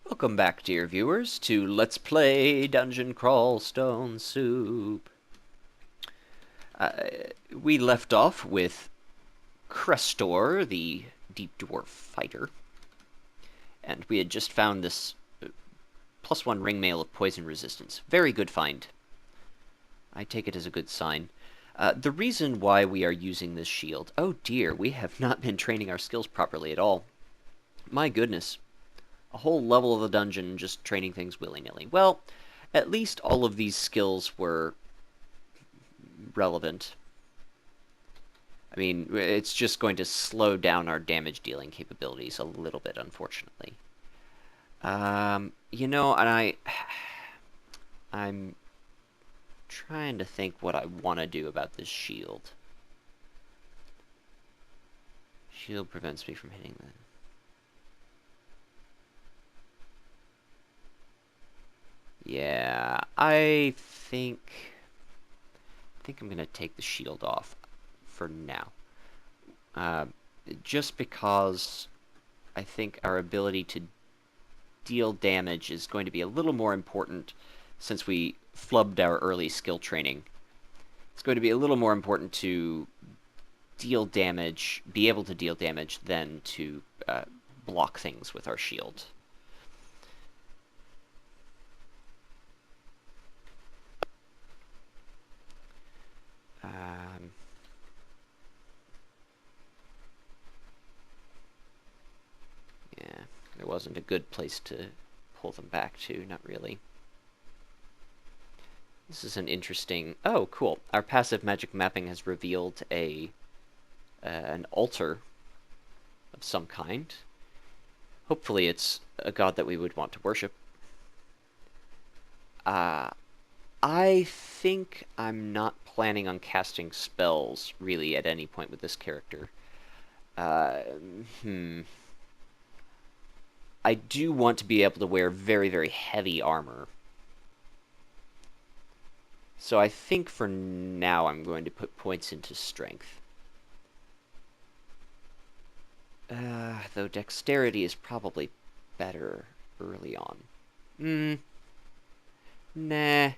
Welcome back, dear viewers, to Let's Play Dungeon Crawl Stone Soup. We left off with Crestor, the deep dwarf fighter, and we had just found this +1 ring mail of poison resistance. Very good find. I take it as a good sign. The reason why we are using this shield... Oh dear, we have not been training our skills properly at all. My goodness. A whole level of the dungeon just training things willy-nilly. Well, at least all of these skills were relevant. I mean, it's just going to slow down our damage dealing capabilities a little bit, unfortunately. You know, and I'm trying to think what I want to do about this shield. Shield prevents me from hitting them. Yeah, I think I'm gonna take the shield off for now. Just because I think our ability to deal damage is going to be a little more important since we flubbed our early skill training. It's going to be a little more important to deal damage, be able to deal damage, than to block things with our shield. Yeah, there wasn't a good place to pull them back to, not really. This is an interesting... Oh, cool. Our passive magic mapping has revealed an altar of some kind. Hopefully it's a god that we would want to worship. I think I'm not planning on casting spells, really, at any point with this character. I do want to be able to wear very, very heavy armor. So I think for now I'm going to put points into strength. Though dexterity is probably better early on. Nah.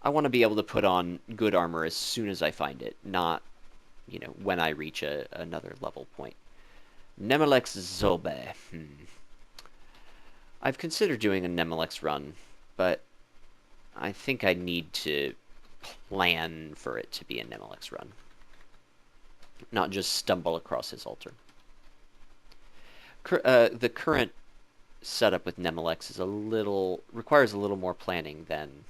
I want to be able to put on good armor as soon as I find it, not, you know, when I reach another level point. Nemelex Zobe. I've considered doing a Nemelex run, but I think I need to plan for it to be a Nemelex run, not just stumble across his altar. The current setup with Nemelex is requires a little more planning than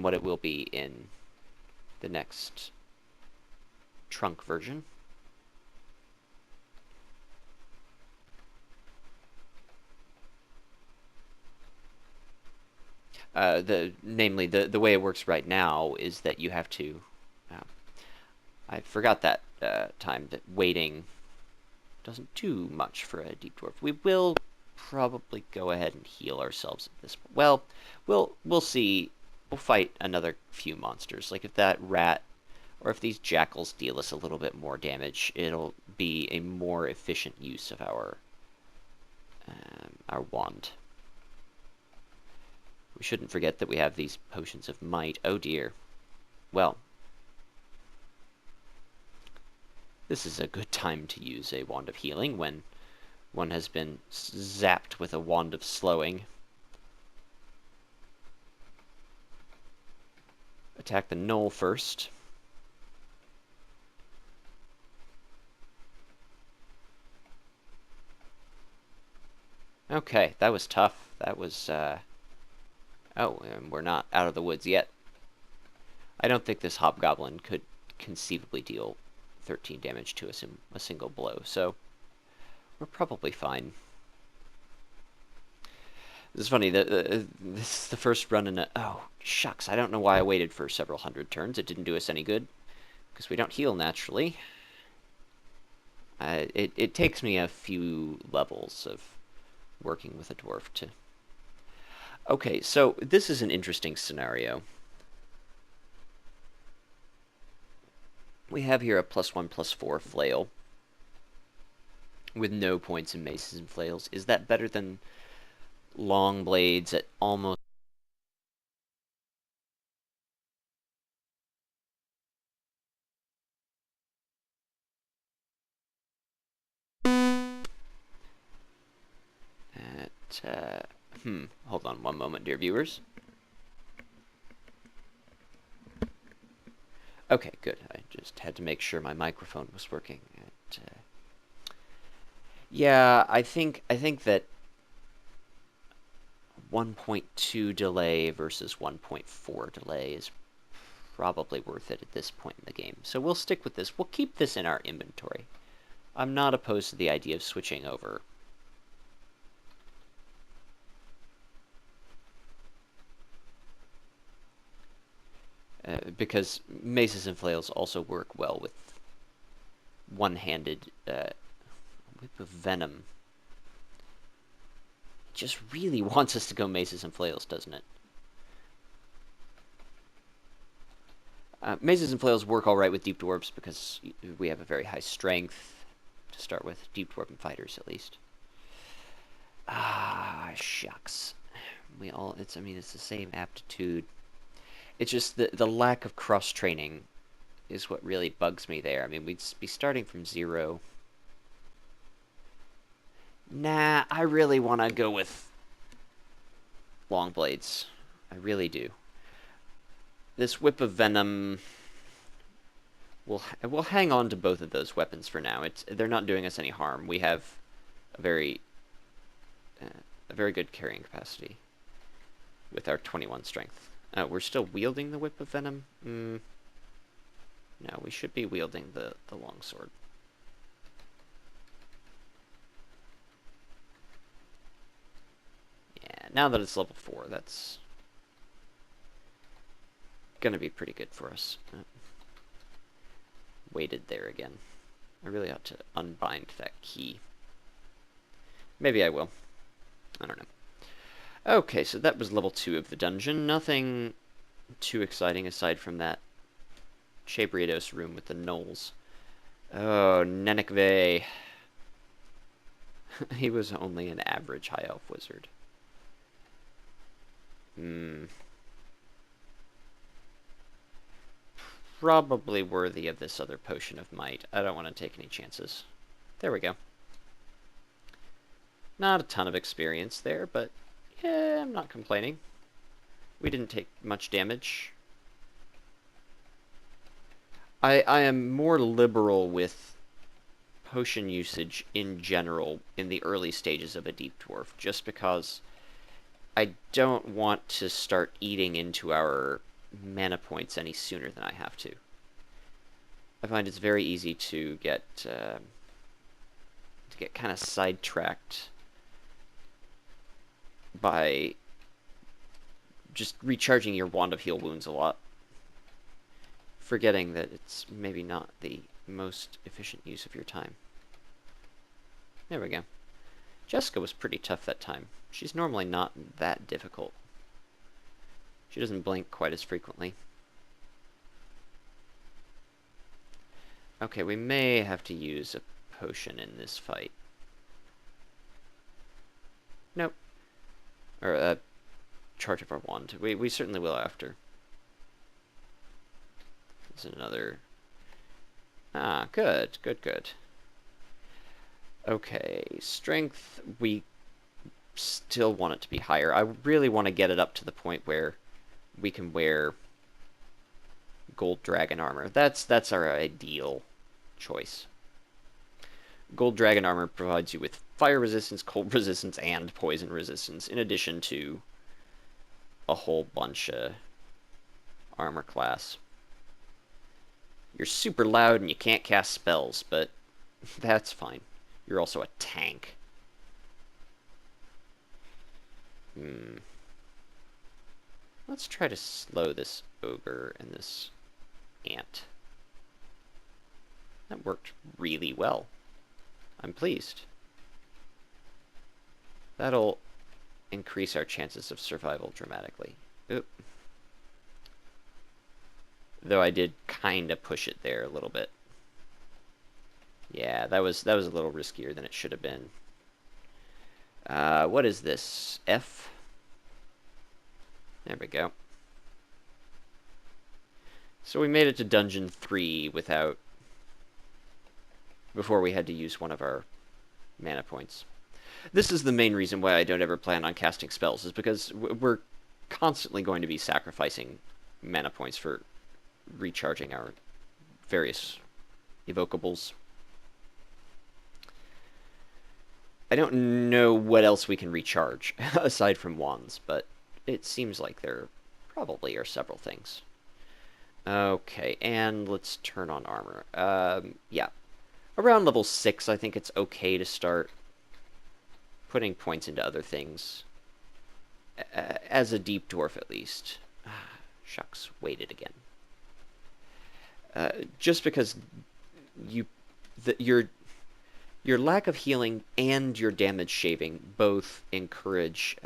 what it will be in the next trunk version. Namely, the way it works right now is that you have to... I forgot that time that waiting doesn't do much for a deep dwarf. We will probably go ahead and heal ourselves at this point. Well, we'll see. We'll fight another few monsters. Like if that rat or if these jackals deal us a little bit more damage, it'll be a more efficient use of our wand. We shouldn't forget that we have these potions of might. Oh dear. Well, this is a good time to use a wand of healing when one has been zapped with a wand of slowing. Attack the gnoll first. Okay, that was tough. That was, Oh, and we're not out of the woods yet. I don't think this hobgoblin could conceivably deal 13 damage to us in a single blow, so we're probably fine. This is funny, this is the first run in a... Oh, shucks, I don't know why I waited for several hundred turns. It didn't do us any good, because we don't heal naturally. It takes me a few levels of working with a dwarf to... Okay, so this is an interesting scenario. We have here a +1/+4 flail. with no points in maces and flails. Is that better than long blades at almost... Hold on one moment, dear viewers. Okay, good. I just had to make sure my microphone was working. Yeah, I think that 1.2 delay versus 1.4 delay is probably worth it at this point in the game. So we'll stick with this. We'll keep this in our inventory. I'm not opposed to the idea of switching over. Because maces and flails also work well with one-handed Whip of Venom. It just really wants us to go maces and flails, doesn't it? Maces and flails work alright with deep dwarves because we have a very high strength to start with. Deep dwarven fighters, at least. Ah, shucks. It's the same aptitude. It's just the lack of cross-training is what really bugs me there. I mean, we'd be starting from 0. Nah, I really want to go with long blades. I really do. This Whip of Venom... We'll hang on to both of those weapons for now. They're not doing us any harm. We have a very good carrying capacity with our 21 strength. We're still wielding the Whip of Venom? No, we should be wielding the longsword. Yeah, now that it's level 4, that's gonna be pretty good for us. Weighted there again. I really ought to unbind that key. Maybe I will. I don't know. Okay, so that was level 2 of the dungeon. Nothing too exciting aside from that Chabriados room with the gnolls. Oh, Nenekve. He was only an average high elf wizard. Probably worthy of this other potion of might. I don't want to take any chances. There we go. Not a ton of experience there, but yeah, I'm not complaining. We didn't take much damage. I am more liberal with potion usage in general in the early stages of a deep dwarf, just because I don't want to start eating into our mana points any sooner than I have to. I find it's very easy to get kind of sidetracked by just recharging your Wand of Heal Wounds a lot, forgetting that it's maybe not the most efficient use of your time. There we go. Jessica was pretty tough that time. She's normally not that difficult. She doesn't blink quite as frequently. Okay, we may have to use a potion in this fight. Nope. Or a charge of our wand. We certainly will after. This is another... Ah, good, good, good. Okay, strength, we still want it to be higher. I really want to get it up to the point where we can wear gold dragon armor. That's our ideal choice. Gold dragon armor provides you with fire resistance, cold resistance, and poison resistance, in addition to a whole bunch of armor class. You're super loud and you can't cast spells, but that's fine. You're also a tank. Let's try to slow this ogre and this ant. That worked really well. I'm pleased. That'll increase our chances of survival dramatically. Oop. Though I did kind of push it there a little bit. Yeah, that was a little riskier than it should have been. What is this? F? There we go. So we made it to Dungeon 3 before we had to use one of our mana points. This is the main reason why I don't ever plan on casting spells, is because we're constantly going to be sacrificing mana points for recharging our various evocables. I don't know what else we can recharge aside from wands, but it seems like there probably are several things. Okay, and let's turn on armor. Yeah. Around level 6, I think it's okay to start putting points into other things. As a deep dwarf, at least. Shucks, waited again. Just because your lack of healing and your damage shaving both encourage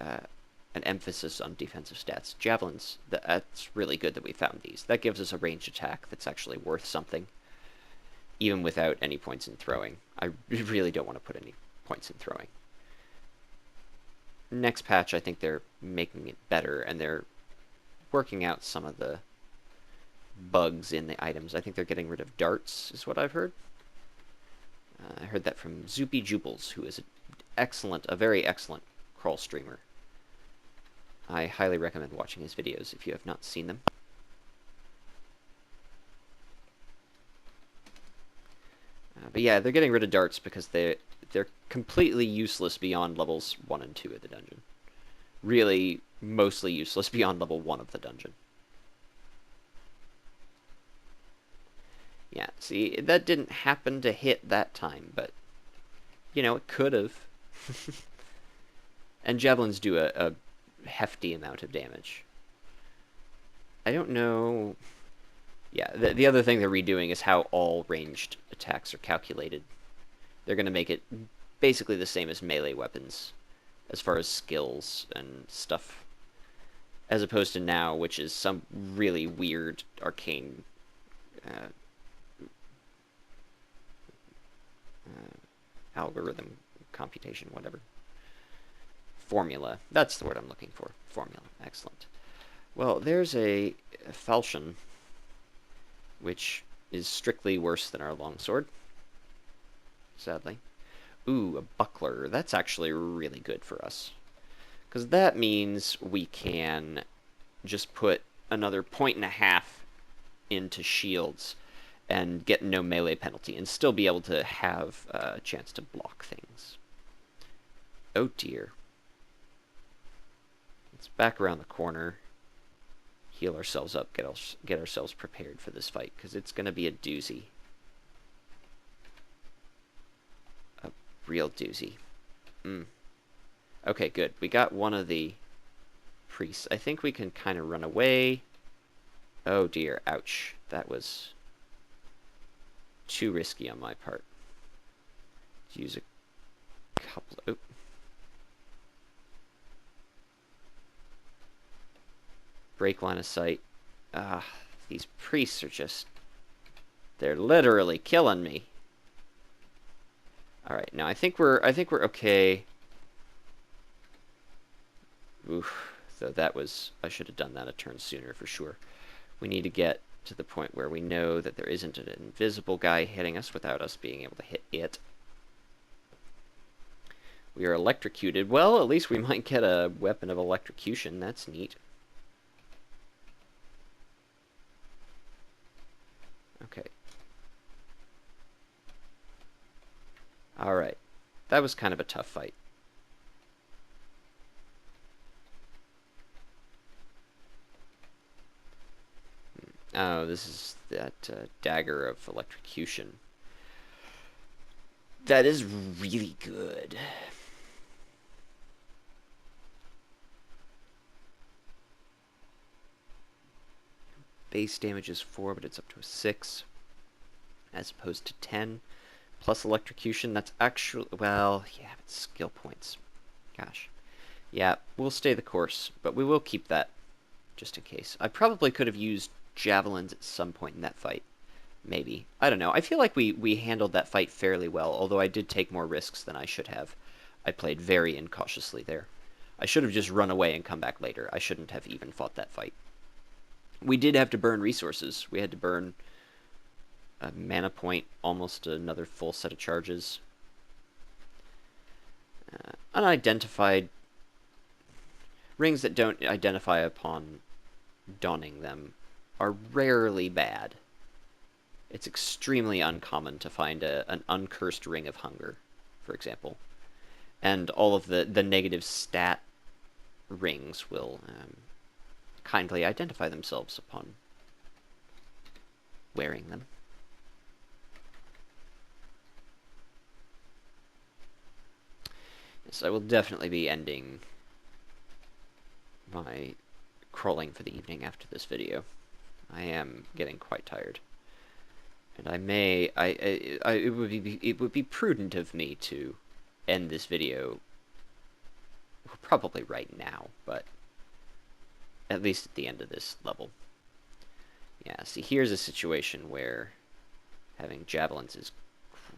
an emphasis on defensive stats. Javelins, that's really good that we found these. That gives us a ranged attack that's actually worth something, even without any points in throwing. I really don't want to put any points in throwing. Next patch, I think they're making it better, and they're working out some of the bugs in the items. I think they're getting rid of darts, is what I've heard. I heard that from Zoopy Jubals, who is a very excellent crawl streamer. I highly recommend watching his videos if you have not seen them. But yeah, they're getting rid of darts because they're completely useless beyond levels 1 and 2 of the dungeon. Really, mostly useless beyond level 1 of the dungeon. Yeah, see, that didn't happen to hit that time, but, you know, it could have. And javelins do a hefty amount of damage. I don't know... Yeah, the other thing they're redoing is how all ranged attacks are calculated. They're going to make it basically the same as melee weapons, as far as skills and stuff, as opposed to now, which is some really weird arcane algorithm, computation, whatever. Formula. That's the word I'm looking for. Formula. Excellent. Well, there's a falchion, which is strictly worse than our longsword, sadly. Ooh, a buckler. That's actually really good for us, because that means we can just put another 1.5 into shields and get no melee penalty, and still be able to have a chance to block things. Oh dear. Let's back around the corner, heal ourselves up, get ourselves prepared for this fight, because it's going to be a doozy. A real doozy. Okay, good. We got one of the priests. I think we can kind of run away. Oh dear, ouch. That was too risky on my part. Use a couple... Oh. Break line of sight. These priests are just... They're literally killing me. Alright, now I think we're okay. Oof. So that was... I should have done that a turn sooner for sure. We need to get to the point where we know that there isn't an invisible guy hitting us without us being able to hit it. We are electrocuted. Well, at least we might get a weapon of electrocution. That's neat. Okay. Alright. That was kind of a tough fight. Oh, this is that dagger of electrocution. That is really good. Base damage is 4, but it's up to a 6, as opposed to 10. Plus electrocution, that's actually... Well, yeah, it's skill points. Gosh. Yeah, we'll stay the course, but we will keep that, just in case. I probably could have used javelins at some point in that fight, Maybe. I don't know. I feel like we handled that fight fairly well, although I did take more risks than I should have. I played very incautiously there. I should have just run away and come back later. I shouldn't have even fought that fight. We did have to burn resources. We had to burn a mana point, almost another full set of charges. Unidentified rings that don't identify upon donning them are rarely bad. It's extremely uncommon to find an uncursed ring of hunger, for example. And all of the negative stat rings will kindly identify themselves upon wearing them. Yes, I will definitely be ending my crawling for the evening after this video. I am getting quite tired. And it would be prudent of me to end this video probably right now, but at least at the end of this level. Yeah, see, here's a situation where having javelins is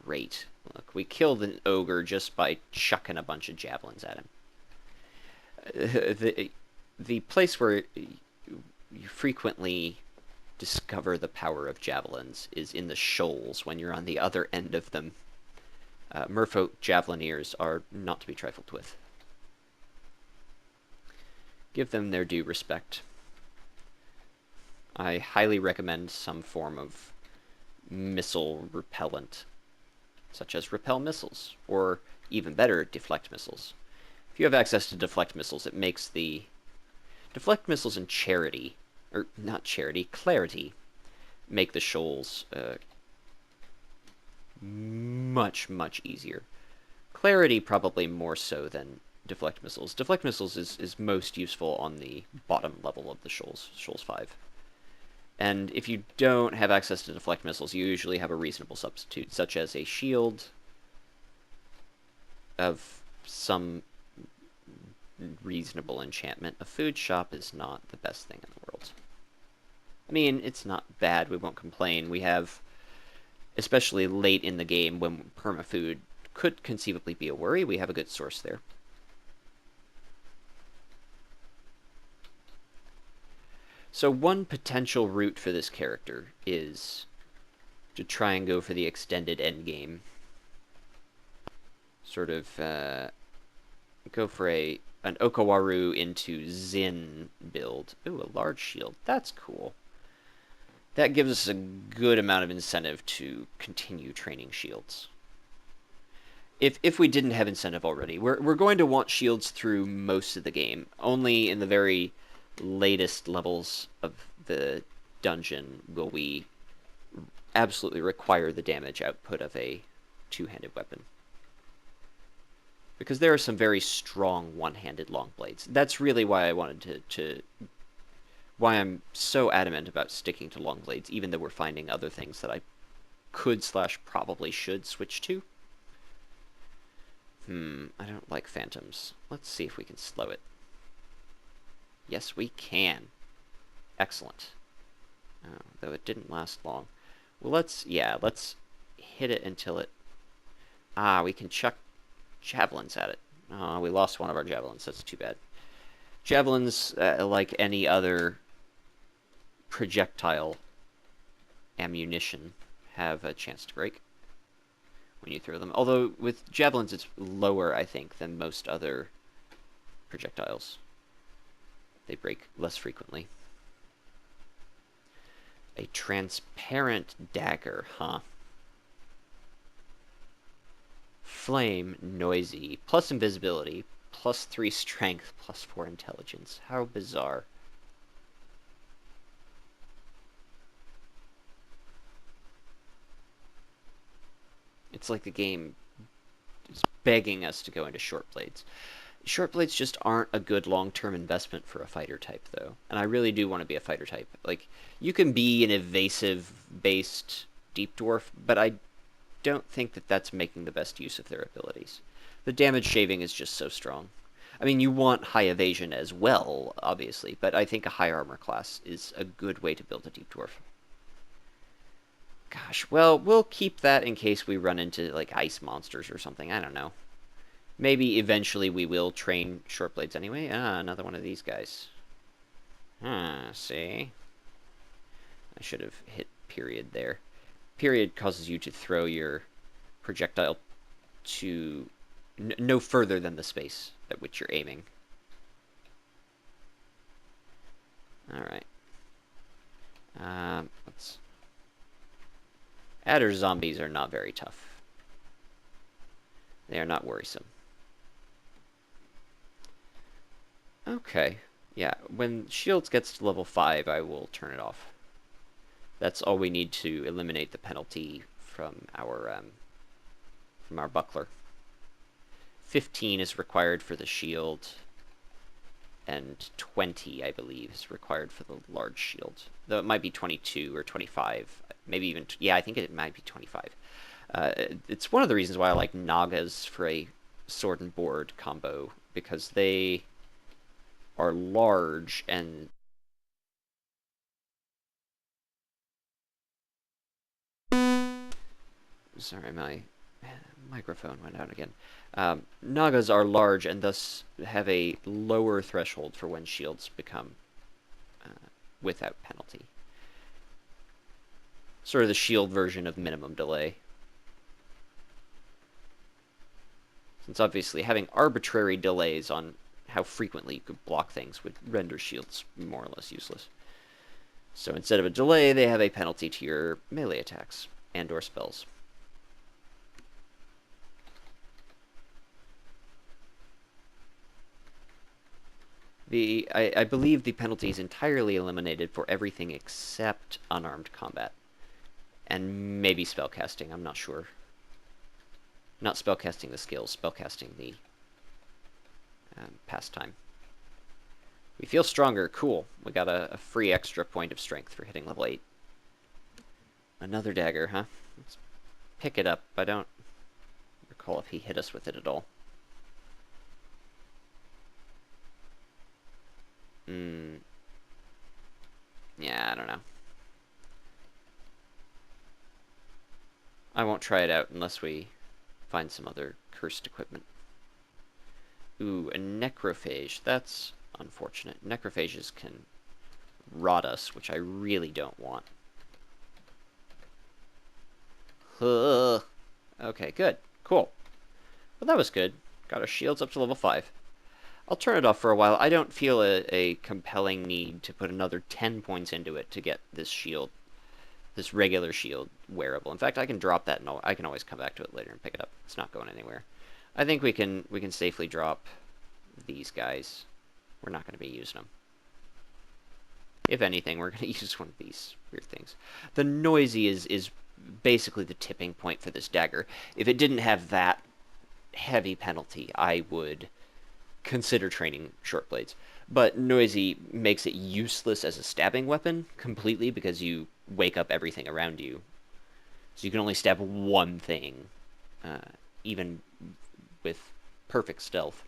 great. Look, we killed an ogre just by chucking a bunch of javelins at him. The place where you frequently discover the power of javelins is in the shoals when you're on the other end of them. Merfolk javelineers are not to be trifled with. Give them their due respect. I highly recommend some form of missile repellent, such as repel missiles, or even better, deflect missiles. If you have access to deflect missiles, it makes the deflect missiles and charity, or not charity, clarity, make the shoals much, much easier. Clarity probably more so than deflect missiles. Deflect missiles is most useful on the bottom level of the shoals, shoals 5. And if you don't have access to deflect missiles, you usually have a reasonable substitute, such as a shield of some reasonable enchantment. A food shop is not the best thing in the world. I mean, it's not bad, we won't complain. We have, especially late in the game when permafood could conceivably be a worry, we have a good source there. So one potential route for this character is to try and go for the extended endgame. Sort of go for an Okawaru into Zin build. Ooh, a large shield. That's cool. That gives us a good amount of incentive to continue training shields. If we didn't have incentive already, we're going to want shields through most of the game. Only in the very latest levels of the dungeon will we absolutely require the damage output of a two-handed weapon. Because there are some very strong one-handed long blades. That's really why I wanted why I'm so adamant about sticking to long blades, even though we're finding other things that I could / probably should switch to. I don't like phantoms. Let's see if we can slow it. Yes, we can. Excellent. Oh, though it didn't last long. Well, let's hit it until it... we can chuck javelins at it. Oh, we lost one of our javelins. That's too bad. Javelins, like any other projectile ammunition, have a chance to break when you throw them. Although, with javelins, it's lower, I think, than most other projectiles. They break less frequently. A transparent dagger, huh? Flame, noisy, plus invisibility, plus 3 strength, plus 4 intelligence. How bizarre. It's like the game is begging us to go into short blades. Short blades just aren't a good long-term investment for a fighter type, though. And I really do want to be a fighter type. Like, you can be an evasive-based deep dwarf, but I don't think that that's making the best use of their abilities. The damage shaving is just so strong. I mean, you want high evasion as well, obviously, but I think a high armor class is a good way to build a deep dwarf. Gosh, well, we'll keep that in case we run into, like, ice monsters or something. I don't know. Maybe eventually we will train short blades anyway. Ah, another one of these guys. See? I should have hit period there. Period causes you to throw your projectile to no further than the space at which you're aiming. Alright. Let's... Adder zombies are not very tough. They are not worrisome. Okay. Yeah, when shields gets to level 5, I will turn it off. That's all we need to eliminate the penalty from our buckler. 15 is required for the shield, and 20, I believe, is required for the large shield. Though it might be 22 or 25, maybe even... yeah, I think it might be 25. It's one of the reasons why I like Nagas for a sword and board combo, because they are large and... Sorry, my microphone went out again. Nagas are large and thus have a lower threshold for when shields become without penalty. Sort of the shield version of minimum delay. Since obviously having arbitrary delays on how frequently you could block things would render shields more or less useless. So instead of a delay, they have a penalty to your melee attacks and or spells. I believe the penalty is entirely eliminated for everything except unarmed combat. And maybe spellcasting, I'm not sure. Not spellcasting the skills, spellcasting the pastime. We feel stronger, cool. We got a free extra point of strength for hitting level 8. Another dagger, huh? Let's pick it up. I don't recall if he hit us with it at all. Yeah, I don't know. I won't try it out unless we find some other cursed equipment. Ooh, a necrophage. That's unfortunate. Necrophages can rot us, which I really don't want. Okay, good. Cool. Well, that was good. Got our shields up to level 5. I'll turn it off for a while. I don't feel a compelling need to put another 10 points into it to get this shield, this regular shield, wearable. In fact, I can drop that and I can always come back to it later and pick it up. It's not going anywhere. I think we can safely drop these guys. We're not going to be using them. If anything, we're going to use one of these weird things. The noisy is basically the tipping point for this dagger. If it didn't have that heavy penalty, I would consider training short blades. But noisy makes it useless as a stabbing weapon completely because you wake up everything around you. So you can only stab one thing, even with perfect stealth.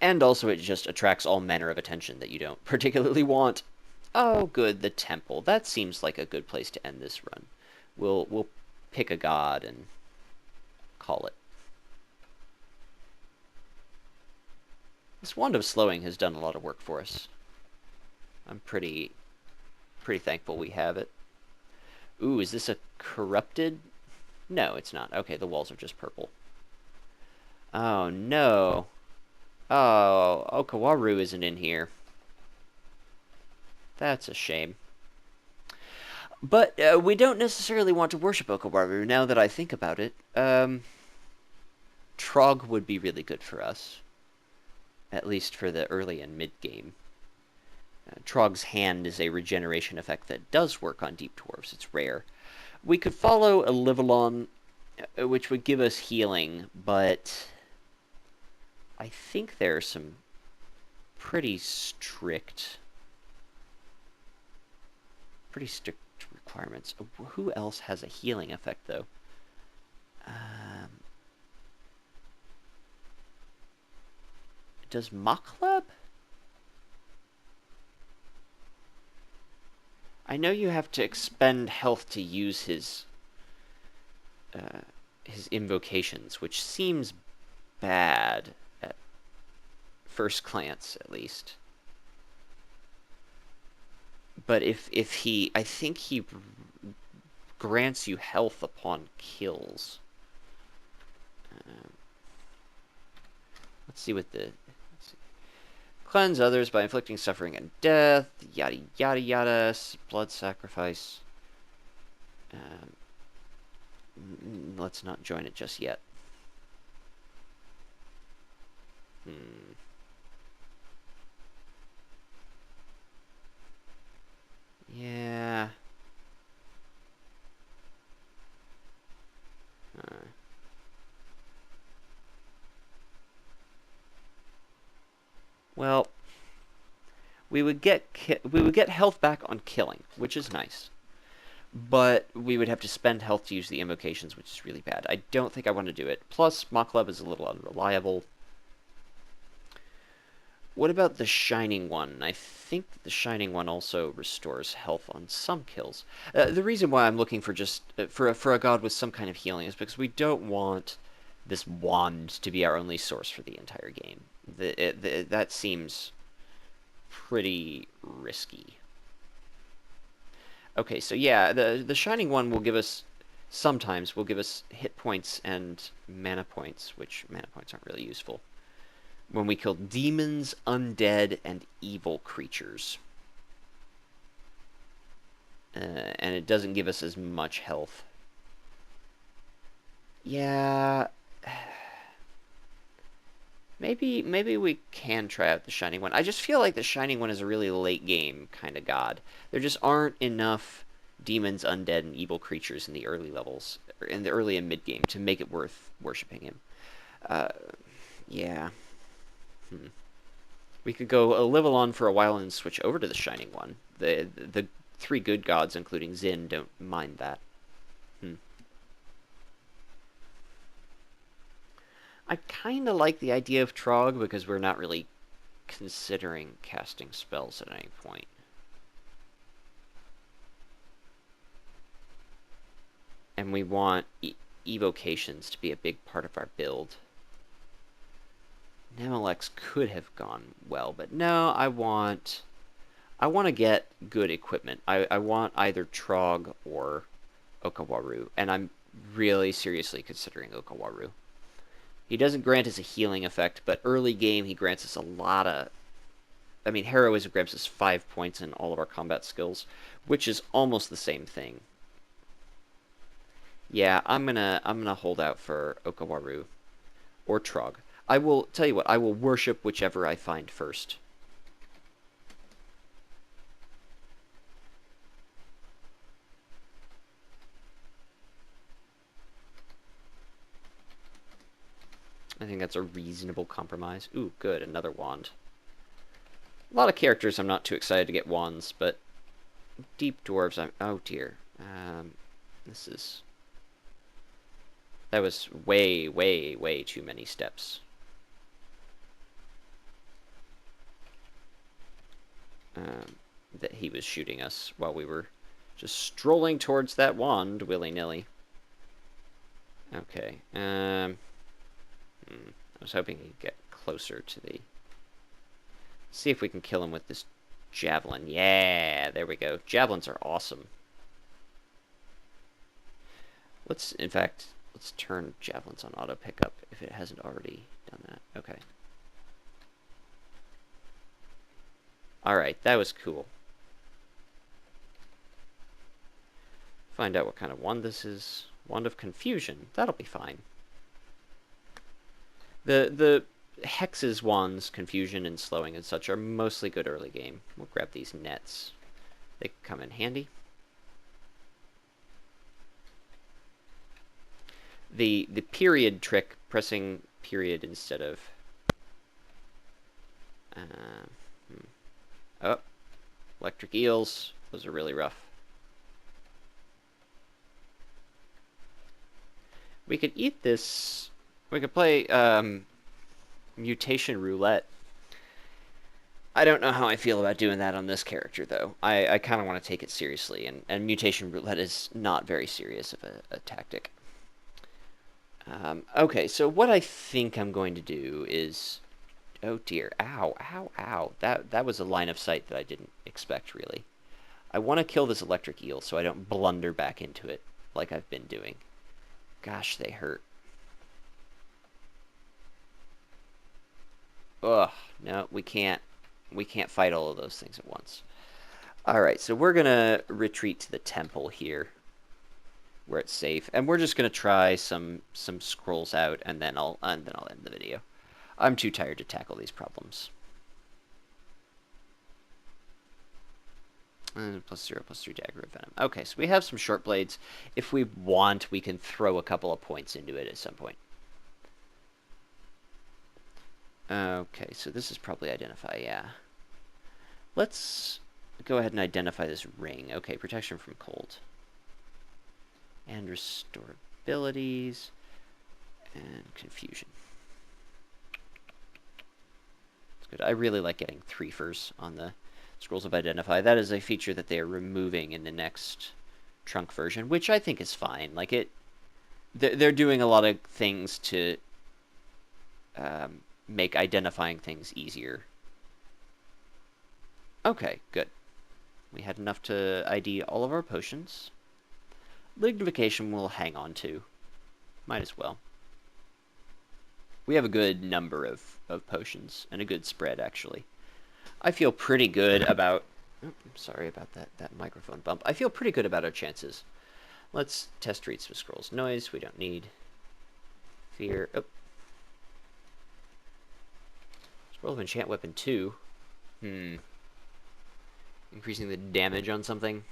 And also it just attracts all manner of attention that you don't particularly want. Oh, good, the temple. That seems like a good place to end this run. We'll pick a god and call it. This Wand of Slowing has done a lot of work for us. I'm pretty thankful we have it. Ooh, is this a corrupted? No, it's not. Okay, the walls are just purple. Oh, no. Oh, Okawaru isn't in here. That's a shame. But we don't necessarily want to worship Okawaru, now that I think about it. Trog would be really good for us. At least for the early and mid-game. Trog's Hand is a regeneration effect that does work on Deep Dwarfs. It's rare. We could follow a Livelon, which would give us healing, but I think there are some pretty strict requirements. Who else has a healing effect, though? Does Maklab? I know you have to expend health to use his invocations, which seems bad at first glance, at least. But if he, I think he grants you health upon kills. Let's see what the... Let's see. Cleanse others by inflicting suffering and death, yada yada yada, blood sacrifice. Let's not join it just yet. Yeah. Well, we would get health back on killing, which is nice. But we would have to spend health to use the invocations, which is really bad. I don't think I want to do it. Plus, Mokleb is a little unreliable. What about the Shining One? I think the Shining One also restores health on some kills. The reason why I'm looking for just for a god with some kind of healing is because we don't want this wand to be our only source for the entire game. That seems pretty risky. Okay, so yeah, the Shining One will give us sometimes will give us hit points and mana points, which mana points aren't really useful, when we kill demons, undead, and evil creatures. And it doesn't give us as much health. Yeah. Maybe we can try out the Shining One. I just feel like the Shining One is a really late game kind of god. There just aren't enough demons, undead, and evil creatures in the early levels, or in the early and mid game, to make it worth worshipping him. Yeah. We could go a level on for a while and switch over to the Shining One. The three good gods, including Zin, don't mind that. I kind of like the idea of Trog because we're not really considering casting spells at any point. And we want evocations to be a big part of our build. Nemelex could have gone well, but no, I want to get good equipment. I want either Trog or Okawaru, and I'm really seriously considering Okawaru. He doesn't grant us a healing effect, but early game he grants us a lot of... I mean, heroism grants us 5 points in all of our combat skills, which is almost the same thing. Yeah, I'm gonna hold out for Okawaru or Trog. I will tell you what, I will worship whichever I find first. I think that's a reasonable compromise. Ooh, good, another wand. A lot of characters I'm not too excited to get wands, but deep dwarves I'm... Oh dear. This is... That was way, way, way too many steps. That he was shooting us while we were just strolling towards that wand willy-nilly. Okay. I was hoping he'd get closer to the... See if we can kill him with this javelin. Yeah, there we go. Javelins are awesome. In fact, let's turn javelins on auto pickup if it hasn't already done that. Okay. Alright, that was cool. Find out what kind of wand this is. Wand of Confusion. That'll be fine. The hexes, wands, confusion, and slowing and such are mostly good early game. We'll grab these nets. They come in handy. The period trick, pressing period instead of... Oh, electric eels. Those are really rough. We could eat this... We could play mutation roulette. I don't know how I feel about doing that on this character, though. I kind of want to take it seriously, and Mutation Roulette is not very serious of a tactic. Okay, so what I think I'm going to do is... Oh dear, ow, ow, ow. That was a line of sight that I didn't expect, really. I want to kill this electric eel so I don't blunder back into it like I've been doing. Gosh, they hurt. Ugh, no, we can't. We can't fight all of those things at once. Alright, so we're gonna retreat to the temple here, where it's safe, and we're just gonna try some scrolls out, and then I'll end the video. I'm too tired to tackle these problems. +0/+3 dagger of venom. Okay, so we have some short blades. If we want, we can throw a couple of points into it at some point. Okay, so this is probably identify, yeah. Let's go ahead and identify this ring. Okay, protection from cold. And restore abilities. And confusion. That's good. I really like getting 3-fers on the Scrolls of Identify. That is a feature that they are removing in the next trunk version, which I think is fine. Like, they're doing a lot of things to make identifying things easier. Okay, good. We had enough to ID all of our potions. Lignification we'll hang on to. Might as well. We have a good number of potions, and a good spread, actually. I feel pretty good about... Oh, I'm sorry about that microphone bump. I feel pretty good about our chances. Let's test read some scrolls. Noise, we don't need. Fear. Oh. Scroll of Enchant Weapon 2. Increasing the damage on something.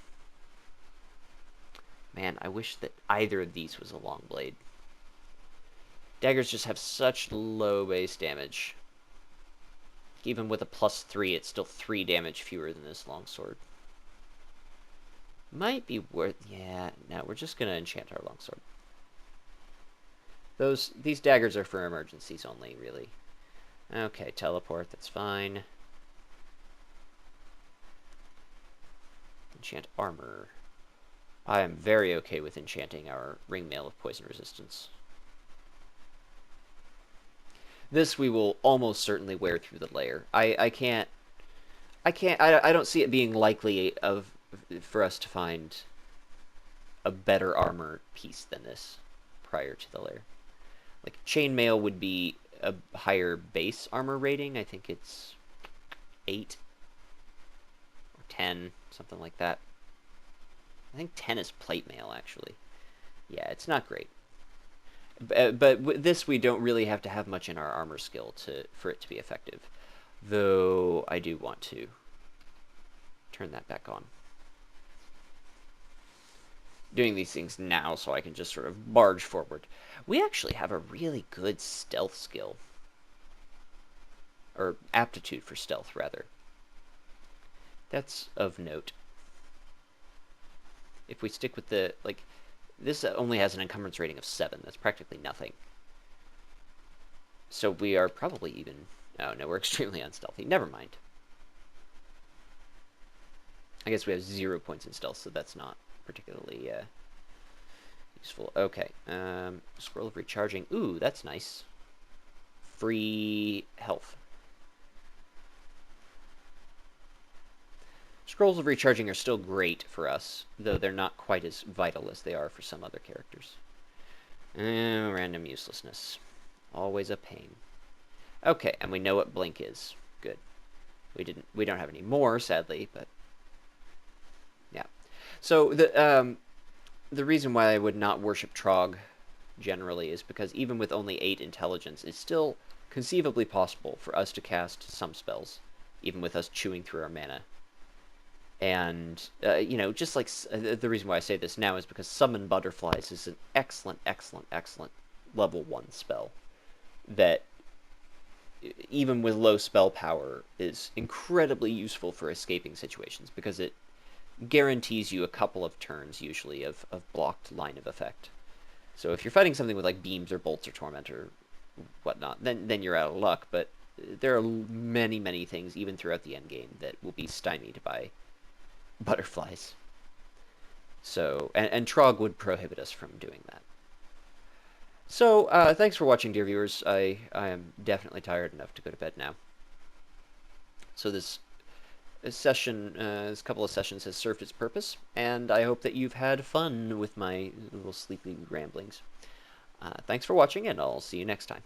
Man, I wish that either of these was a long blade. Daggers just have such low base damage. Even with a +3, it's still 3 damage fewer than this longsword. Might be worth... Yeah, no, we're just going to enchant our longsword. These daggers are for emergencies only, really. Okay, teleport, that's fine. Enchant armor. I am very okay with enchanting our ring mail of poison resistance. This we will almost certainly wear through the layer. I don't see it being likely for us to find a better armor piece than this prior to the layer. Like, chainmail would be a higher base armor rating. I think it's 8 or 10, something like that. I think 10 is plate mail, actually. Yeah, it's not great. But with this, we don't really have to have much in our armor skill for it to be effective. Though, I do want to turn that back on. Doing these things now so I can just sort of barge forward. We actually have a really good stealth skill. Or aptitude for stealth, rather. That's of note. If we stick with the, like... This only has an encumbrance rating of 7. That's practically nothing. So we are probably even... Oh, no, we're extremely unstealthy. Never mind. I guess we have 0 points in stealth, so that's not particularly useful. Okay. Scroll of Recharging. Ooh, that's nice. Free health. Scrolls of Recharging are still great for us, though they're not quite as vital as they are for some other characters. Random uselessness. Always a pain. Okay, and we know what Blink is. Good. We don't have any more, sadly, but... Yeah. So, the reason why I would not worship Trog, generally, is because even with only 8 intelligence, it's still conceivably possible for us to cast some spells, even with us chewing through our mana. And, you know, just like the reason why I say this now is because Summon Butterflies is an excellent, excellent, excellent level 1 spell that, even with low spell power, is incredibly useful for escaping situations because it guarantees you a couple of turns, usually, of blocked line of effect. So if you're fighting something with, like, beams or bolts or torment or whatnot, then you're out of luck, but there are many, many things, even throughout the end game, that will be stymied by butterflies. So, and Trog would prohibit us from doing that. So, thanks for watching, dear viewers. I am definitely tired enough to go to bed now. So this session, this couple of sessions has served its purpose, and I hope that you've had fun with my little sleepy ramblings. Thanks for watching, and I'll see you next time.